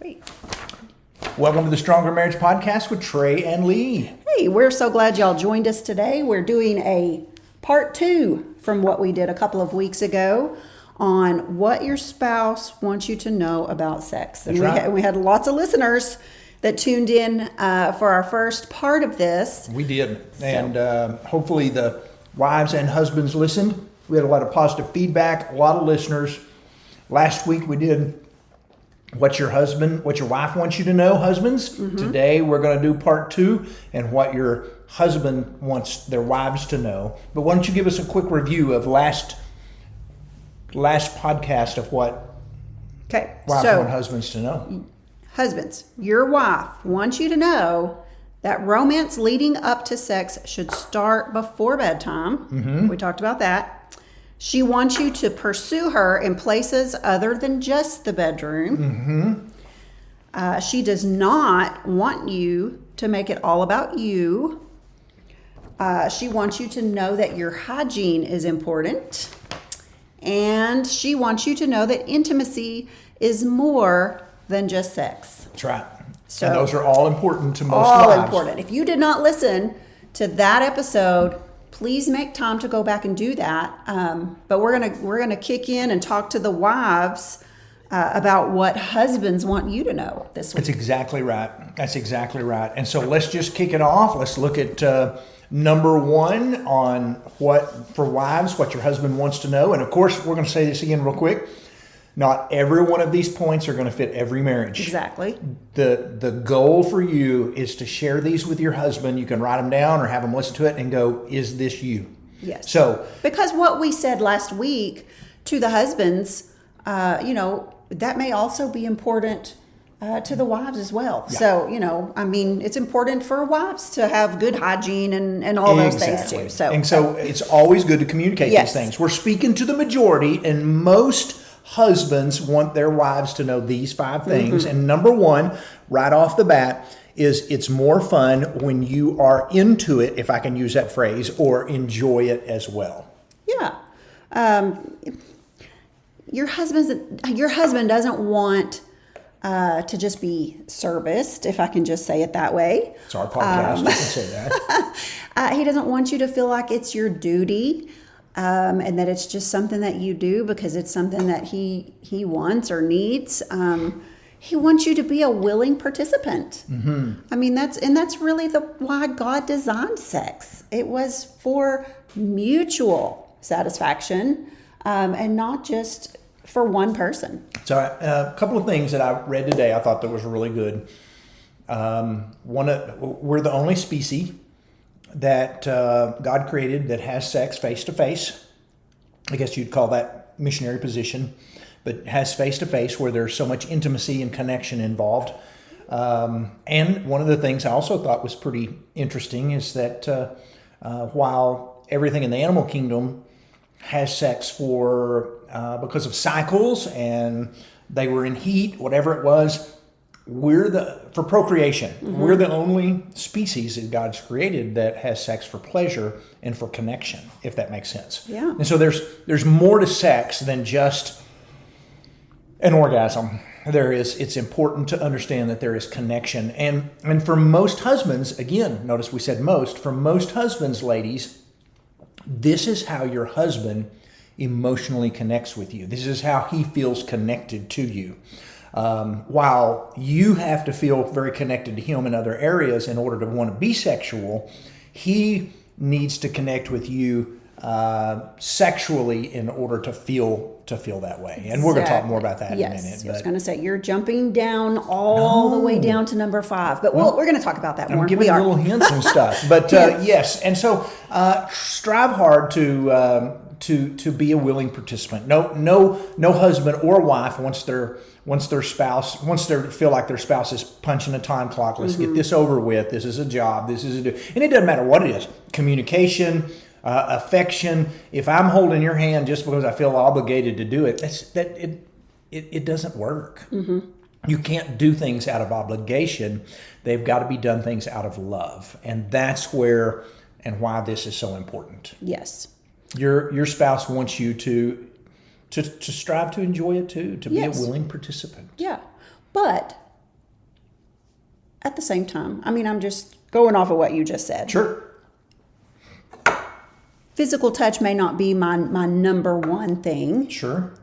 Great. Welcome to the Stronger Marriage Podcast with Trey and Lee. Hey, we're so glad y'all joined us today. We're doing a part 2 from what we did a couple of weeks ago on what your spouse wants you to know about sex. And we had lots of listeners that tuned in for our first part of this. We did. And hopefully the wives and husbands listened. We had a lot of positive feedback, a lot of listeners. Last week we did what your wife wants you to know, husbands. Mm-hmm. Today we're going to do part 2 and what your husband wants their wives to know. But why don't you give us a quick review of last podcast of what wives want husbands to know. Husbands, your wife wants you to know that romance leading up to sex should start before bedtime. Mm-hmm. We talked about that. She wants you to pursue her in places other than just the bedroom. Mm-hmm. She does not want you to make it all about you. She wants you to know that your hygiene is important. And she wants you to know that intimacy is more than just sex. That's right. So, and those are all important to most wives. All important. If you did not listen to that episode, please make time to go back and do that. But we're gonna kick in and talk to the wives about what husbands want you to know this week. That's exactly right. And so let's just kick it off. Let's look at number 1 on what your husband wants to know. And of course, we're going to say this again real quick. Not every one of these points are going to fit every marriage. Exactly. The goal for you is to share these with your husband. You can write them down or have them listen to it and go, is this you? Yes. So, because what we said last week to the husbands, that may also be important to the wives as well. Yeah. So, it's important for wives to have good hygiene and all those things too. So it's always good to communicate these things. We're speaking to the majority, and most husbands want their wives to know these 5 things. Mm-hmm. And number 1, right off the bat, is it's more fun when you are into it, if I can use that phrase, or enjoy it as well. Yeah. Your husband doesn't want to just be serviced, if I can just say it that way. It's our podcast, you can say that. He doesn't want you to feel like it's your duty. And that it's just something that you do because it's something that he wants or needs. He wants you to be a willing participant. Mm-hmm. That's really why God designed sex. It was for mutual satisfaction, and not just for one person. So a couple of things that I read today I thought that was really good. We're the only species that God created that has sex face to face. I guess you'd call that missionary position, but has face to face where there's so much intimacy and connection involved. And one of the things I also thought was pretty interesting is that while everything in the animal kingdom has sex because of cycles and they were in heat, whatever it was, for procreation. Mm-hmm. We're the only species that God's created that has sex for pleasure and for connection, if that makes sense. Yeah. And so there's more to sex than just an orgasm. It's important to understand that there is connection. And for most husbands, again, notice we said most, for most husbands, ladies, this is how your husband emotionally connects with you. This is how he feels connected to you. While you have to feel very connected to him in other areas in order to want to be sexual, he needs to connect with you sexually in order to feel that way. And we're going to talk more about that in a minute. Yes, I was going to say, you're jumping down the way down to number 5. But we're going to talk about that more. I'm giving little hints and stuff. But yes. And so strive hard to be a willing participant. No husband or wife wants their feel like their spouse is punching a time clock. Let's get this over with. This is a job. And it doesn't matter what it is. Communication, affection. If I'm holding your hand just because I feel obligated to do it, it doesn't work. Mm-hmm. You can't do things out of obligation. They've got to be done things out of love. And that's where and why this is so important. Yes. Your spouse wants you to strive to enjoy it too, to be a willing participant. Yeah. But at the same time. I mean, I'm just going off of what you just said. Sure. Physical touch may not be my number one thing, Sure.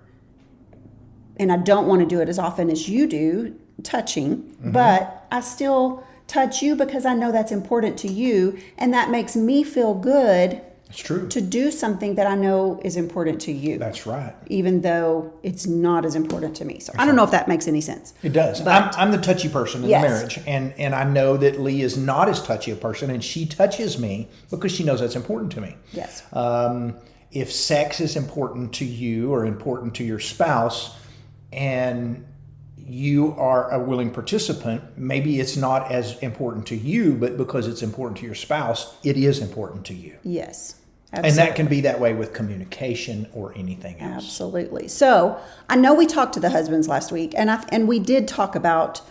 and I don't want to do it as often as you do, touching, but I still touch you because I know that's important to you, and that makes me feel good It's true. to do something that I know is important to you, That's right. even though it's not as important to me. So I don't know if that makes any sense. It does. But- I'm the touchy person in Yes. the marriage, and I know that Lee is not as touchy a person, and she touches me because she knows that's important to me. Yes. If sex is important to you or important to your spouse, and you are a willing participant, maybe it's not as important to you, but because it's important to your spouse, it is important to you. Yes. And that can be that way with communication or anything else. Absolutely. So I know we talked to the husbands last week, and we did talk about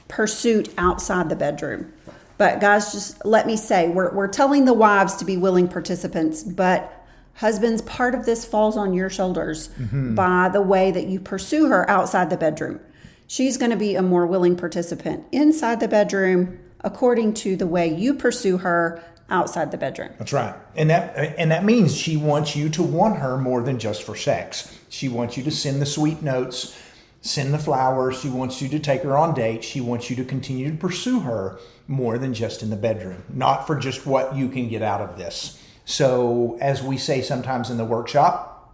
pursuit outside the bedroom. But guys, just let me say, we're telling the wives to be willing participants, but husbands, part of this falls on your shoulders by the way that you pursue her outside the bedroom. She's going to be a more willing participant inside the bedroom according to the way you pursue her outside the bedroom. That's right. And that means she wants you to want her more than just for sex. She wants you to send the sweet notes, send the flowers. She wants you to take her on dates. She wants you to continue to pursue her more than just in the bedroom, not for just what you can get out of this. So as we say sometimes in the workshop,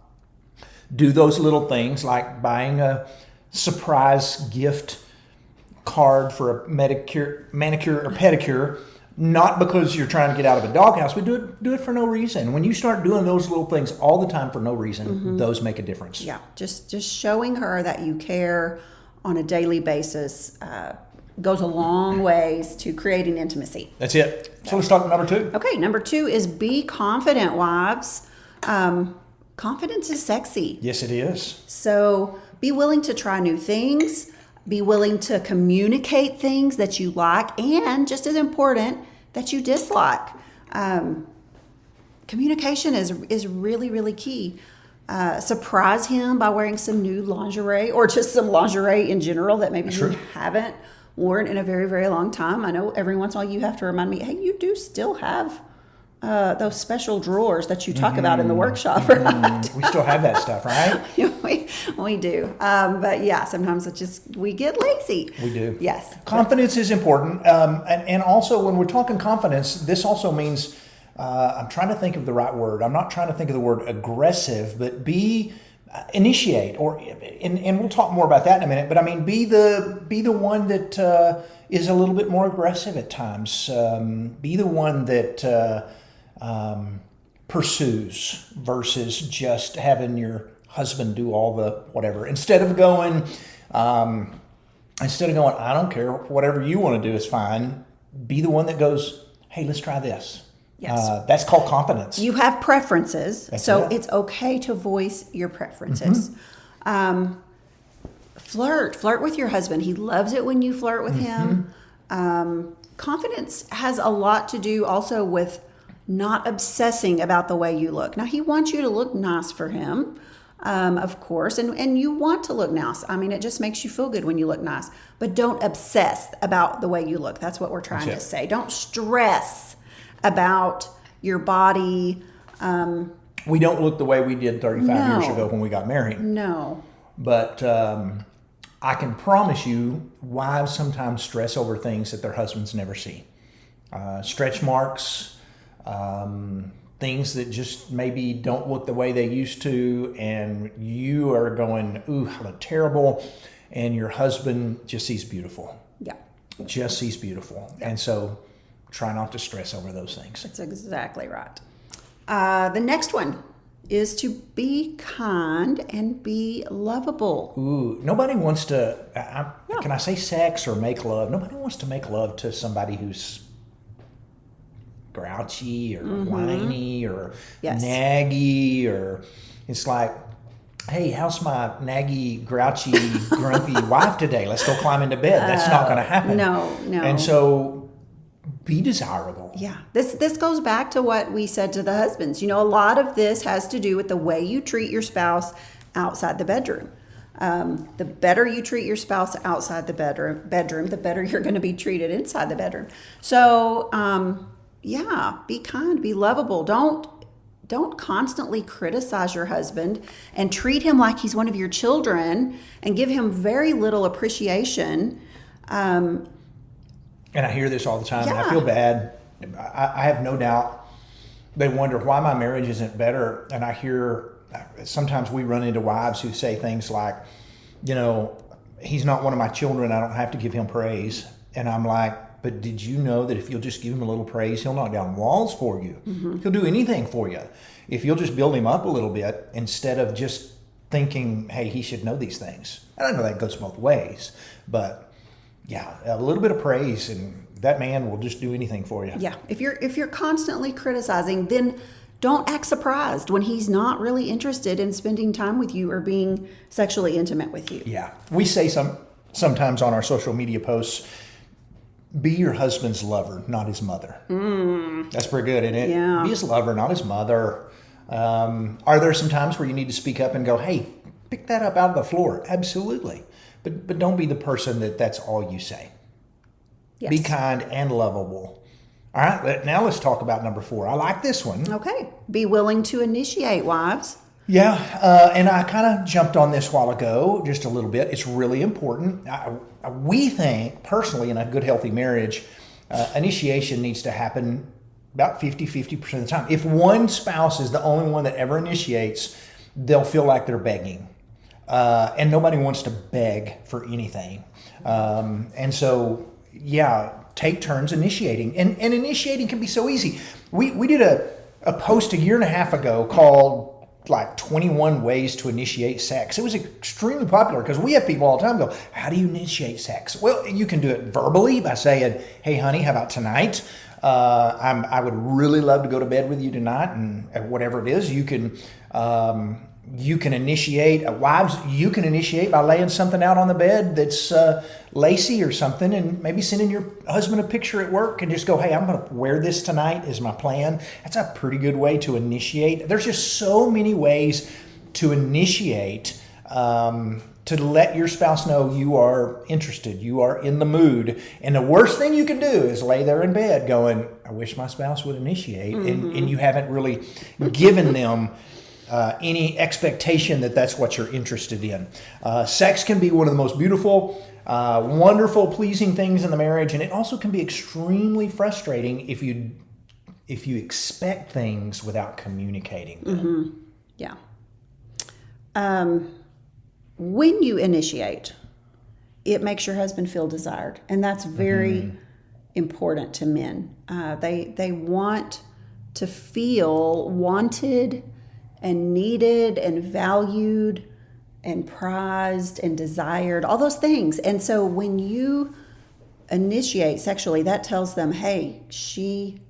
do those little things like buying a surprise gift card for a manicure or pedicure, not because you're trying to get out of a doghouse, but do it for no reason. When you start doing those little things all the time for no reason, those make a difference. Yeah, just showing her that you care on a daily basis goes a long ways to creating intimacy. That's it. So let's talk number 2. Okay, number 2 is be confident, wives. Confidence is sexy. Yes, it is. So be willing to try new things. Be willing to communicate things that you like, and just as important, that you dislike. Communication is really, really key. Surprise him by wearing some new lingerie, or just some lingerie in general that maybe you haven't worn in a very, very long time. I know every once in a while you have to remind me, hey, you do still have those special drawers that you talk about in the workshop, right? We still have that stuff, right? we do. But yeah, sometimes we get lazy. We do. Yes. Confidence is important. And also when we're talking confidence, this also means, I'm trying to think of the right word. I'm not trying to think of the word aggressive, but initiate, and we'll talk more about that in a minute, but I mean, be the one that is a little bit more aggressive at times. Be the one that pursues versus just having your husband do all the whatever. Instead of going, I don't care, whatever you want to do is fine. Be the one that goes, hey, let's try this. Yes. That's called confidence. You have preferences, That's so it. it's okay to voice your preferences. Flirt with your husband. He loves it when you flirt with him. Confidence has a lot to do also with not obsessing about the way you look. Now, he wants you to look nice for him, of course, and you want to look nice. I mean, it just makes you feel good when you look nice, but don't obsess about the way you look. That's what we're trying to say. Don't stress about your body. We don't look the way we did 35 years No. ago when we got married. No. But I can promise you, wives sometimes stress over things that their husbands never see. Stretch marks, things that just maybe don't look the way they used to, and you are going, ooh, I look terrible, and your husband just sees beautiful. Yeah. Just sees beautiful. And so try not to stress over those things. That's exactly right. The next one is to be kind and be lovable. Ooh, nobody wants to, can I say sex or make love? Nobody wants to make love to somebody who's grouchy or whiny or naggy, or it's like, hey, how's my naggy, grouchy, grumpy wife today? Let's go climb into bed. That's not going to happen. No. And so be desirable. Yeah. This goes back to what we said to the husbands. You know, a lot of this has to do with the way you treat your spouse outside the bedroom. The better you treat your spouse outside the bedroom, the better you're going to be treated inside the bedroom. So, be kind, be lovable. Don't constantly criticize your husband and treat him like he's one of your children and give him very little appreciation. And I hear this all the time, and I Yeah. feel bad. I have no doubt they wonder why my marriage isn't better. And I hear sometimes we run into wives who say things like, he's not one of my children. I don't have to give him praise. And I'm like, but did you know that if you'll just give him a little praise, he'll knock down walls for you. Mm-hmm. He'll do anything for you. If you'll just build him up a little bit instead of just thinking, hey, he should know these things. And I know that goes both ways, but yeah, a little bit of praise and that man will just do anything for you. Yeah. If you're constantly criticizing, then don't act surprised when he's not really interested in spending time with you or being sexually intimate with you. Yeah. We say sometimes on our social media posts, be your husband's lover, not his mother. That's pretty good, isn't it? Yeah. Be his lover, not his mother. Are there some times where you need to speak up and go, hey, pick that up out of the floor? Absolutely. But don't be the person that's all you say. Yes. Be kind and lovable. All right, now let's talk about number 4. I like this one. Okay. Be willing to initiate, wives. Yeah, and I kind of jumped on this a while ago, just a little bit. It's really important. We think, personally, in a good, healthy marriage, initiation needs to happen about 50% of the time. If one spouse is the only one that ever initiates, they'll feel like they're begging. And nobody wants to beg for anything. And so, take turns initiating. And initiating can be so easy. We did a post a year and a half ago called like 21 ways to initiate sex. It was extremely popular because we have people all the time go, how do you initiate sex? Well, you can do it verbally by saying, hey, honey, how about tonight? I would really love to go to bed with you tonight, and whatever it is, you can initiate. Wives, you can initiate by laying something out on the bed that's lacy or something, and maybe sending your husband a picture at work and just go, hey, I'm going to wear this tonight is my plan. That's a pretty good way to initiate. There's just so many ways to initiate, to let your spouse know you are interested, you are in the mood. And the worst thing you can do is lay there in bed going, I wish my spouse would initiate. Mm-hmm. And you haven't really given them any expectation that that's what you're interested in. Sex can be one of the most beautiful, wonderful, pleasing things in the marriage, and it also can be extremely frustrating if you expect things without communicating them. Mm-hmm. Yeah. When you initiate, it makes your husband feel desired, and that's very important to men. They want to feel wanted and needed and valued and prized and desired, all those things. And so when you initiate sexually, that tells them, hey, she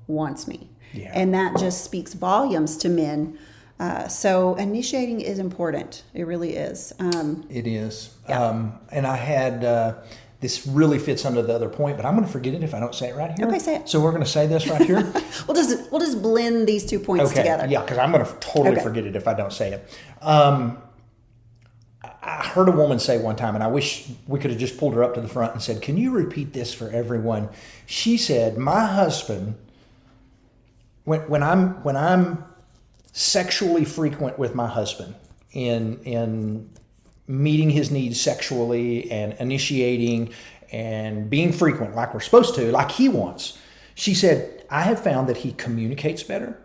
wants me. Yeah. And that just speaks volumes to men. So initiating is important. It really is. It is. Yeah. And I had, this really fits under the other point, but I'm going to forget it if I don't say it right here. Okay, say it. So we're going to say this right here. We'll just blend these 2 points together. Yeah, because I'm going to totally forget it if I don't say it. I heard a woman say one time, and I wish we could have just pulled her up to the front and said, can you repeat this for everyone? She said, my husband, when I'm sexually frequent with my husband in meeting his needs sexually and initiating and being frequent like we're supposed to, like he wants. She said, I have found that he communicates better.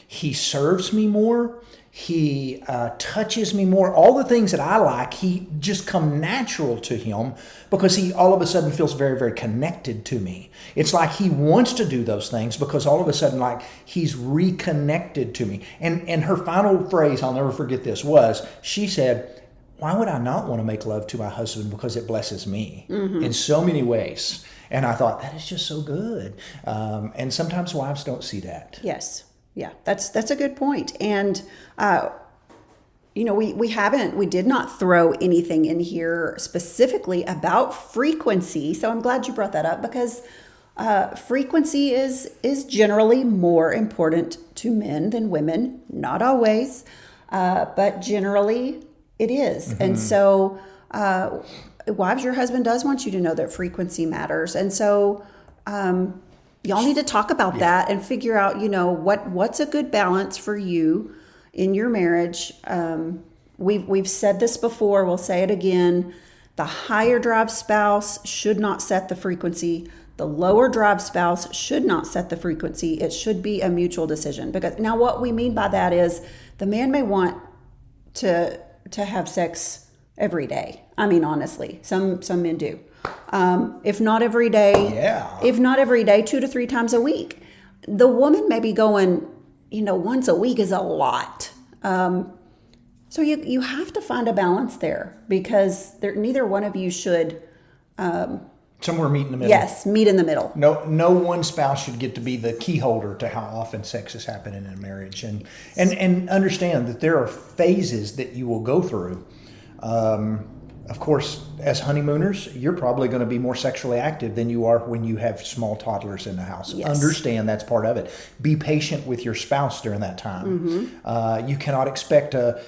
He serves me more. He touches me more. All the things that I like, he just come natural to him because he all of a sudden feels very, very connected to me. It's like he wants to do those things because all of a sudden, like, he's reconnected to me. And her final phrase, I'll never forget this, was, she said, why would I not want to make love to my husband? Because it blesses me in so many ways. And I thought, that is just so good. And sometimes wives don't see that. Yes. Yeah, that's a good point. And, we did not throw anything in here specifically about frequency. So I'm glad you brought that up because frequency is generally more important to men than women. Not always, but generally It is. And so, wives, your husband does want you to know that frequency matters. And so, y'all need to talk about that and figure out, what's a good balance for you in your marriage. We've said this before. We'll say it again. The higher drive spouse should not set the frequency. The lower drive spouse should not set the frequency. It should be a mutual decision. Because now what we mean by that is the man may want to have sex every day. I mean, honestly, some men do. If not every day, if not every day, 2 to 3 times a week. The woman may be going, once a week is a lot. So you have to find a balance there because neither one of you should somewhere meet in the middle. Yes, meet in the middle. No one spouse should get to be the key holder to how often sex is happening in a marriage, and understand that there are phases that you will go through. Of course, as honeymooners, you're probably going to be more sexually active than you are when you have small toddlers in the house. Yes. Understand that's part of it. Be patient with your spouse during that time. You cannot expect a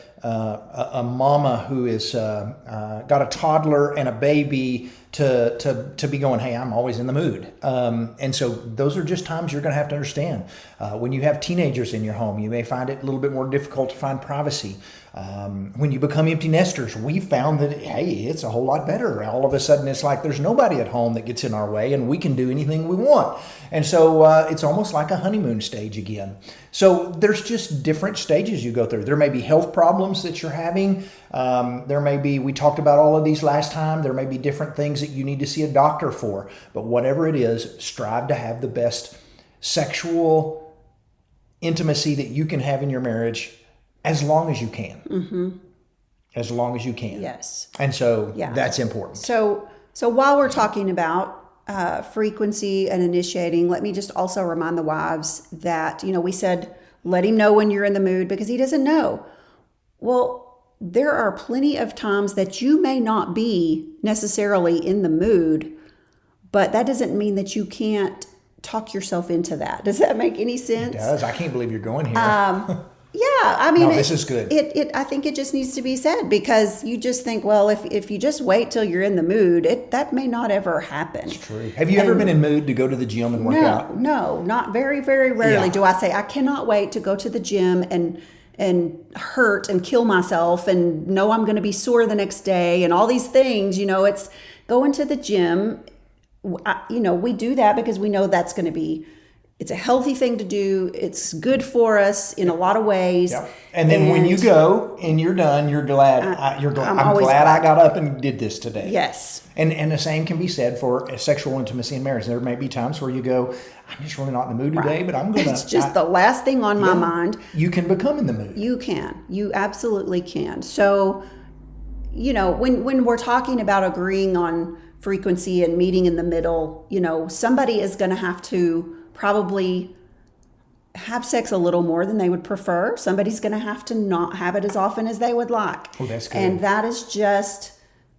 mama who is got a toddler and a baby to be going, hey, I'm always in the mood. And so those are just times you're going to have to understand. When you have teenagers in your home, you may find it a little bit more difficult to find privacy. When you become empty nesters, we found that, hey, it's a whole lot better. All of a sudden, it's like there's nobody at home that gets in our way and we can do anything we want. And so it's almost like a honeymoon stage again. So there's just different stages you go through. There may be health problems that you're having. There may be, we talked about all of these last time, there may be different things that you need to see a doctor for. But whatever it is, strive to have the best sexual intimacy that you can have in your marriage as long as you can. As long as you can. Yes. And so that's important. So while we're talking about frequency and initiating, let me just also remind the wives that, we said, let him know when you're in the mood because he doesn't know. Well, there are plenty of times that you may not be necessarily in the mood, but that doesn't mean that you can't talk yourself into that. Does that make any sense? It does. I can't believe you're going here. Yeah, I mean, no, this is good. I think it just needs to be said because you just think, well, if you just wait till you're in the mood, that may not ever happen. It's true. Have you ever been in mood to go to the gym and work out? No, not very, very rarely do I say I cannot wait to go to the gym and hurt and kill myself and know I'm going to be sore the next day and all these things. It's going to the gym. We do that because we know that's going to be. It's a healthy thing to do. It's good for us in a lot of ways. Yep. And then when you go and you're done, you're glad. I'm glad I got up and did this today. Yes. And the same can be said for sexual intimacy in marriage. There may be times where you go, I'm just really not in the mood today, but I'm going to. It's just the last thing on my mind. You can become in the mood. You can. You absolutely can. So, when we're talking about agreeing on frequency and meeting in the middle, somebody is going to have to probably have sex a little more than they would prefer. Somebody's going to have to not have it as often as they would like. Oh, that's good. And that is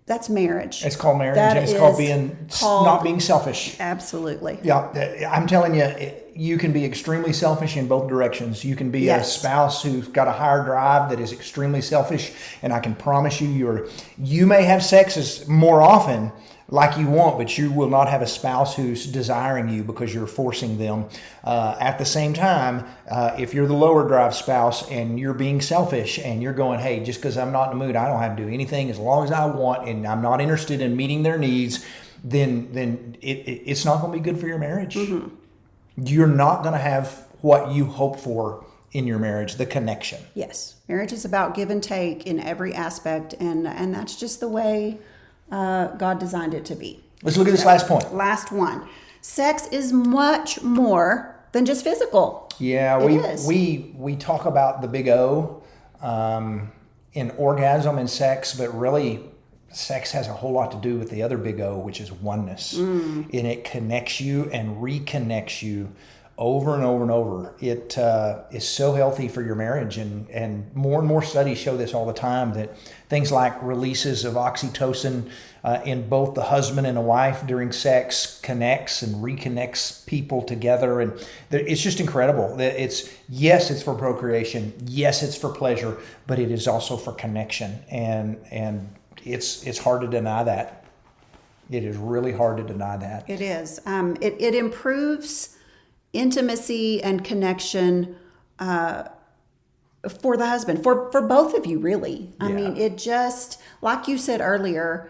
that's marriage. It's called marriage. And it's called not being selfish. Absolutely. Yeah. I'm telling you, you can be extremely selfish in both directions. You can be a spouse who's got a higher drive that is extremely selfish. And I can promise you may have sex more often like you want, but you will not have a spouse who's desiring you because you're forcing them. At the same time, if you're the lower drive spouse and you're being selfish and you're going, hey, just because I'm not in the mood, I don't have to do anything as long as I want and I'm not interested in meeting their needs, then it's not going to be good for your marriage. You're not going to have what you hope for in your marriage, the connection. Yes. Marriage is about give and take in every aspect, and that's just the way God designed it to be. Let's look at this last point. Last one. Sex is much more than just physical. Yeah, we talk about the big O in orgasm and sex, but really sex has a whole lot to do with the other big O, which is oneness. And it connects you and reconnects you over and over and over. It is so healthy for your marriage, and more studies show this all the time, that things like releases of oxytocin in both the husband and a wife during sex connects and reconnects people together, and it's just incredible. Yes, it's for procreation, yes, it's for pleasure, but it is also for connection, and it's hard to deny that. It is really hard to deny that. It is. It improves intimacy and connection for the husband, for both of you, really. I mean, it just, like you said earlier,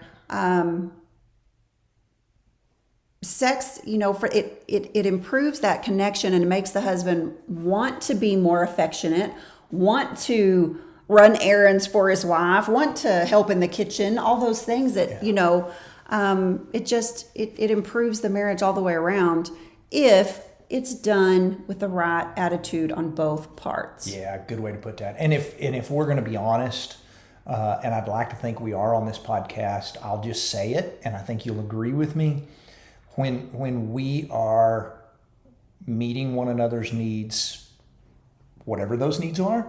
sex, it improves that connection, and it makes the husband want to be more affectionate, want to run errands for his wife, want to help in the kitchen, all those things that, it improves the marriage all the way around if it's done with the right attitude on both parts. Yeah, good way to put that. And if we're going to be honest, and I'd like to think we are on this podcast, I'll just say it, and I think you'll agree with me. When we are meeting one another's needs, whatever those needs are,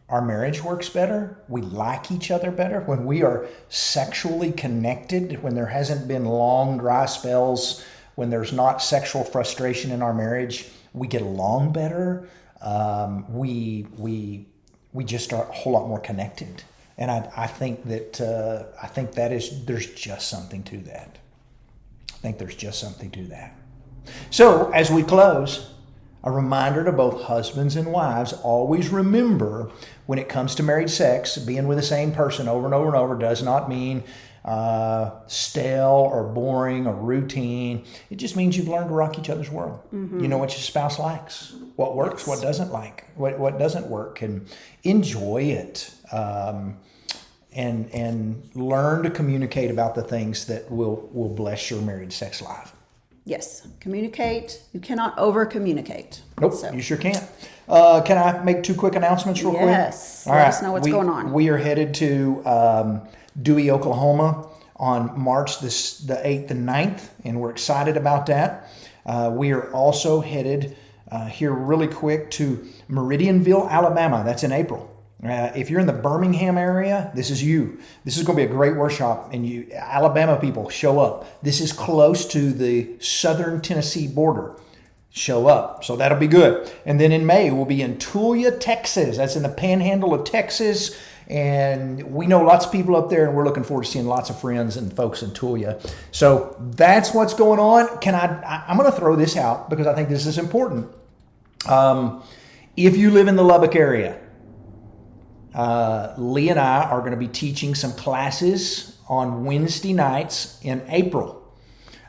our marriage works better. We like each other better. When we are sexually connected, when there hasn't been long dry spells, when there's not sexual frustration in our marriage, we get along better. We just are a whole lot more connected. And I think that there's just something to that. I think there's just something to that. So as we close, a reminder to both husbands and wives, always remember, when it comes to married sex, being with the same person over and over and over does not mean stale or boring or routine. It just means you've learned to rock each other's world. You know what your spouse likes, what works, what doesn't like, what doesn't work, and enjoy it. And learn to communicate about the things that will bless your married sex life. Yes, communicate. You cannot over-communicate. Nope, you sure can't. Can I make 2 quick announcements real quick? Yes, let us know what's going on. We are headed to Dewey, Oklahoma on March the 8th and 9th, and we're excited about that. We are also headed here really quick to Meridianville, Alabama. That's in April. If you're in the Birmingham area, this is you. This is going to be a great workshop, and you Alabama people, show up. This is close to the southern Tennessee border. Show up. So that'll be good. And then in May, we'll be in Tulia, Texas. That's in the panhandle of Texas. And we know lots of people up there, and we're looking forward to seeing lots of friends and folks in Tulia. So that's what's going on. I'm going to throw this out because I think this is important. If you live in the Lubbock area, Lee and I are going to be teaching some classes on Wednesday nights in April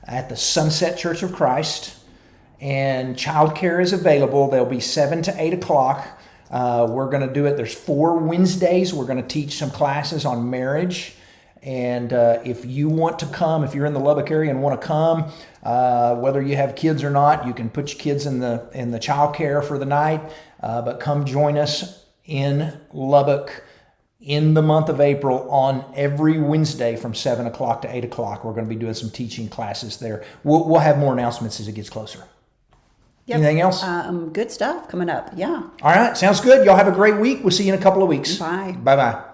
at the Sunset Church of Christ, and childcare is available. They'll be 7 to 8 o'clock. We're going to do it. There's 4 Wednesdays. We're going to teach some classes on marriage. And if you want to come, if you're in the Lubbock area and want to come, whether you have kids or not, you can put your kids in the childcare for the night. But come join us in Lubbock in the month of April on every Wednesday from 7 o'clock to 8 o'clock. We're going to be doing some teaching classes there. We'll have more announcements as it gets closer. Yep. Anything else? Good stuff coming up. Yeah. All right. Sounds good. Y'all have a great week. We'll see you in a couple of weeks. Bye. Bye-bye.